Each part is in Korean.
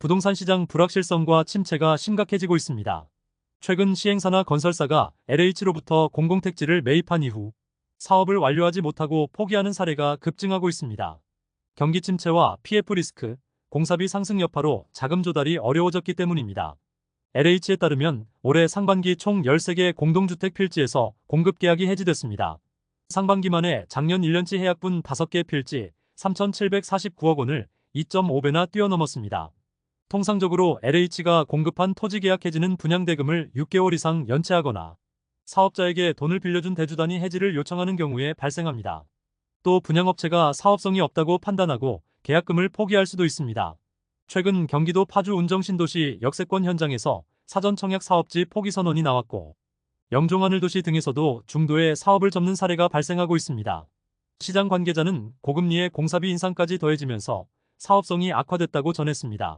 부동산 시장 불확실성과 침체가 심각해지고 있습니다. 최근 시행사나 건설사가 LH로부터 공공택지를 매입한 이후 사업을 완료하지 못하고 포기하는 사례가 급증하고 있습니다. 경기 침체와 PF 리스크, 공사비 상승 여파로 자금 조달이 어려워졌기 때문입니다. LH에 따르면 올해 상반기 총 13개 공동주택 필지에서 공급 계약이 해지됐습니다. 상반기만에 작년 1년치 해약분 5개 필지 3,749억 원을 2.5배나 뛰어넘었습니다. 통상적으로 LH가 공급한 토지 계약 해지는 분양대금을 6개월 이상 연체하거나 사업자에게 돈을 빌려준 대주단이 해지를 요청하는 경우에 발생합니다. 또 분양업체가 사업성이 없다고 판단하고 계약금을 포기할 수도 있습니다. 최근 경기도 파주 운정신도시 역세권 현장에서 사전 청약 사업지 포기 선언이 나왔고 영종하늘도시 등에서도 중도에 사업을 접는 사례가 발생하고 있습니다. 시장 관계자는 고금리에 공사비 인상까지 더해지면서 사업성이 악화됐다고 전했습니다.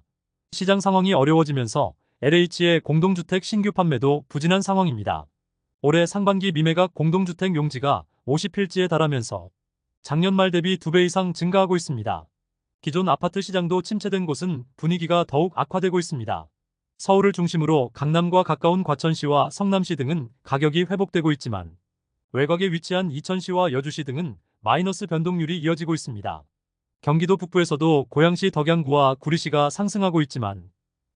시장 상황이 어려워지면서 LH의 공동주택 신규 판매도 부진한 상황입니다. 올해 상반기 미매각 공동주택 용지가 50필지에 달하면서 작년 말 대비 2배 이상 증가하고 있습니다. 기존 아파트 시장도 침체된 곳은 분위기가 더욱 악화되고 있습니다. 서울을 중심으로 강남과 가까운 과천시와 성남시 등은 가격이 회복되고 있지만 외곽에 위치한 이천시와 여주시 등은 마이너스 변동률이 이어지고 있습니다. 경기도 북부에서도 고양시 덕양구와 구리시가 상승하고 있지만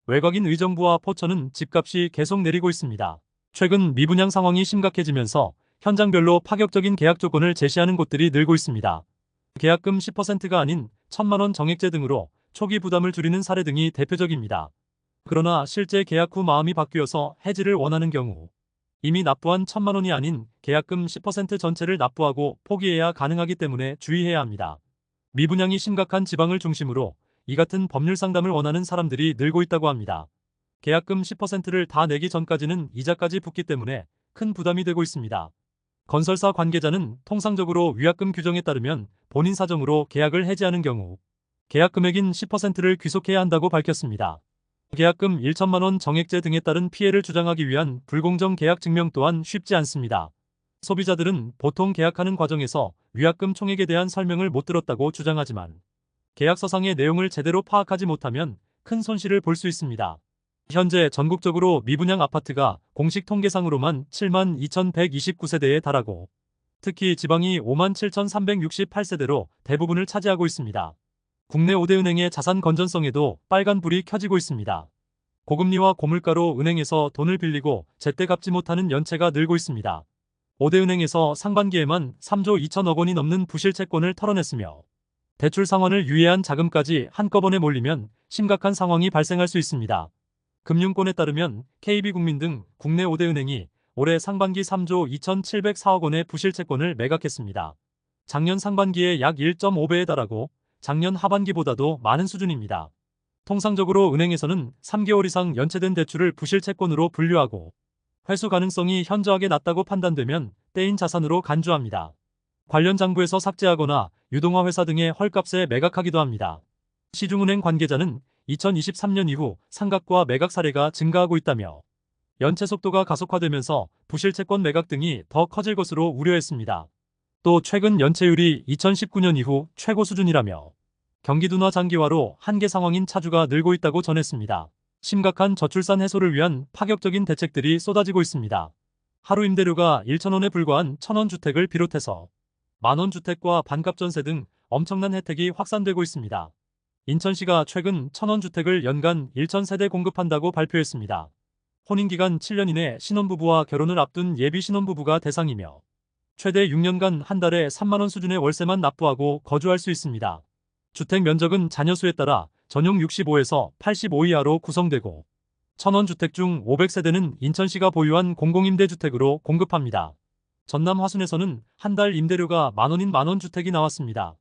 외곽인 의정부와 포천은 집값이 계속 내리고 있습니다. 최근 미분양 상황이 심각해지면서 현장별로 파격적인 계약 조건을 제시하는 곳들이 늘고 있습니다. 계약금 10%가 아닌 1,000만 원 정액제 등으로 초기 부담을 줄이는 사례 등이 대표적입니다. 그러나 실제 계약 후 마음이 바뀌어서 해지를 원하는 경우 이미 납부한 1,000만 원이 아닌 계약금 10% 전체를 납부하고 포기해야 가능하기 때문에 주의해야 합니다. 미분양이 심각한 지방을 중심으로 이 같은 법률 상담을 원하는 사람들이 늘고 있다고 합니다. 계약금 10%를 다 내기 전까지는 이자까지 붙기 때문에 큰 부담이 되고 있습니다. 건설사 관계자는 통상적으로 위약금 규정에 따르면 본인 사정으로 계약을 해지하는 경우 계약 금액인 10%를 귀속해야 한다고 밝혔습니다. 계약금 1천만 원 정액제 등에 따른 피해를 주장하기 위한 불공정 계약 증명 또한 쉽지 않습니다. 소비자들은 보통 계약하는 과정에서 위약금 총액에 대한 설명을 못 들었다고 주장하지만 계약서상의 내용을 제대로 파악하지 못하면 큰 손실을 볼 수 있습니다. 현재 전국적으로 미분양 아파트가 공식 통계상으로만 72,129세대에 달하고 특히 지방이 57,368세대로 대부분을 차지하고 있습니다. 국내 5대 은행의 자산 건전성에도 빨간불이 켜지고 있습니다. 고금리와 고물가로 은행에서 돈을 빌리고 제때 갚지 못하는 연체가 늘고 있습니다. 5대 은행에서 상반기에만 3조 2천억 원이 넘는 부실 채권을 털어냈으며 대출 상환을 유예한 자금까지 한꺼번에 몰리면 심각한 상황이 발생할 수 있습니다. 금융권에 따르면 KB국민 등 국내 5대 은행이 올해 상반기 3조 2,704억 원의 부실 채권을 매각했습니다. 작년 상반기에 약 1.5배에 달하고 작년 하반기보다도 많은 수준입니다. 통상적으로 은행에서는 3개월 이상 연체된 대출을 부실 채권으로 분류하고 회수 가능성이 현저하게 낮다고 판단되면 떼인 자산으로 간주합니다. 관련 장부에서 삭제하거나 유동화 회사 등의 헐값에 매각하기도 합니다. 시중은행 관계자는 2023년 이후 상각과 매각 사례가 증가하고 있다며 연체 속도가 가속화되면서 부실 채권 매각 등이 더 커질 것으로 우려했습니다. 또 최근 연체율이 2019년 이후 최고 수준이라며 경기 둔화 장기화로 한계 상황인 차주가 늘고 있다고 전했습니다. 심각한 저출산 해소를 위한 파격적인 대책들이 쏟아지고 있습니다. 하루 임대료가 1,000원에 불과한 천원주택을 비롯해서 만원 주택과 반값 전세 등 엄청난 혜택이 확산되고 있습니다. 인천시가 최근 천원주택을 연간 1,000세대 공급한다고 발표했습니다. 혼인기간 7년 이내 신혼부부와 결혼을 앞둔 예비 신혼부부가 대상이며 최대 6년간 한 달에 3만 원 수준의 월세만 납부하고 거주할 수 있습니다. 주택 면적은 자녀 수에 따라 전용 65에서 85 이하로 구성되고 천원주택 중 500세대는 인천시가 보유한 공공임대주택으로 공급합니다. 전남 화순에서는 한 달 임대료가 만원인 만원주택이 나왔습니다.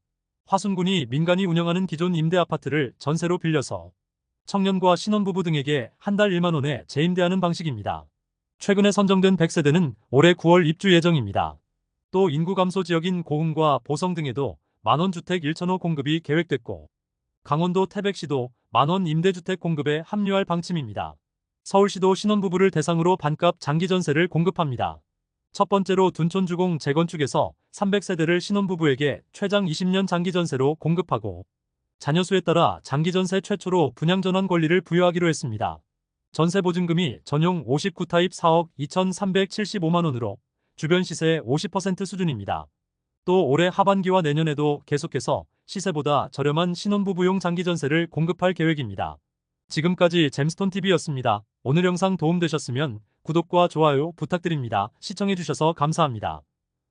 화순군이 민간이 운영하는 기존 임대아파트를 전세로 빌려서 청년과 신혼부부 등에게 한 달 1만 원에 재임대하는 방식입니다. 최근에 선정된 100세대는 올해 9월 입주 예정입니다. 또 인구 감소 지역인 고흥과 보성 등에도 만원주택 1,000호 공급이 계획됐고 강원도 태백시도 만원 임대주택 공급에 합류할 방침입니다. 서울시도 신혼부부를 대상으로 반값 장기전세를 공급합니다. 첫 번째로 둔촌주공 재건축에서 300세대를 신혼부부에게 최장 20년 장기전세로 공급하고 자녀 수에 따라 장기전세 최초로 분양전환 권리를 부여하기로 했습니다. 전세보증금이 전용 59타입 4억 2,375만 원으로 주변 시세의 50% 수준입니다. 또 올해 하반기와 내년에도 계속해서 시세보다 저렴한 신혼부부용 장기전세를 공급할 계획입니다. 지금까지 잼스톤TV였습니다. 오늘 영상 도움되셨으면 구독과 좋아요 부탁드립니다. 시청해주셔서 감사합니다.